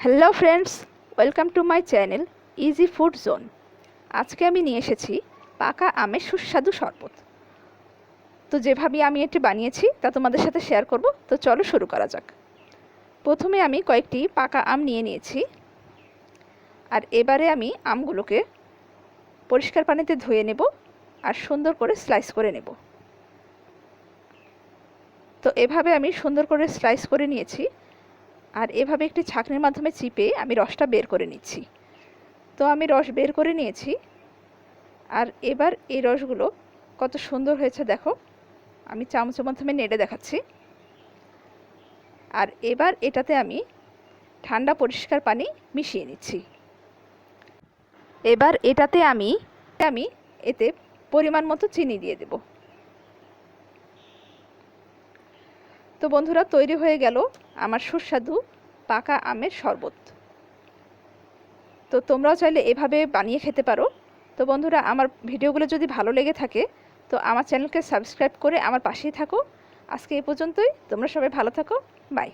Hello friends, welcome to my channel easy food zone. আজকে আমি নিয়ে এসেছি পাকা আমের সুস্বাদু শরবত। তো যেভাবে আমি এটি বানিয়েছি তা তোমাদের সাথে শেয়ার করব। তো চলো শুরু করা যাক। প্রথমে আমি কয়েকটি পাকা আম নিয়ে নিয়েছি, আর এবারে আমি আমগুলোকে পরিষ্কার পানিতে ধুয়ে নেব আর সুন্দর করে স্লাইস করে নেব। তো এভাবে আমি সুন্দর করে স্লাইস করে নিয়েছি, আর এভাবে একটি ছাঁকনির মাধ্যমে চিপে আমি রসটা বের করে নিচ্ছি। তো আমি রস বের করে নিয়েছি, আর এবার এই রসগুলো কত সুন্দর হয়েছে দেখো। আমি চামচের মাধ্যমে নেড়ে দেখাচ্ছি। আর এবার এটাতে আমি ঠান্ডা পরিষ্কার পানি মিশিয়ে নিচ্ছি। এবার এটাতে আমি এতে পরিমাণ মতো চিনি দিয়ে দেব। তো বন্ধুরা, তৈরি হয়ে গেল আমার সুস্বাদু পাকা আমের শরবত। তো তোমরাও চাইলে এভাবে বানিয়ে খেতে পারো। তো বন্ধুরা, আমার ভিডিওগুলো যদি ভালো লেগে থাকে তো আমার চ্যানেলকে সাবস্ক্রাইব করে আমার পাশেই থাকো। আজকে এই পর্যন্তই। তোমরা সবাই ভালো থাকো। বাই।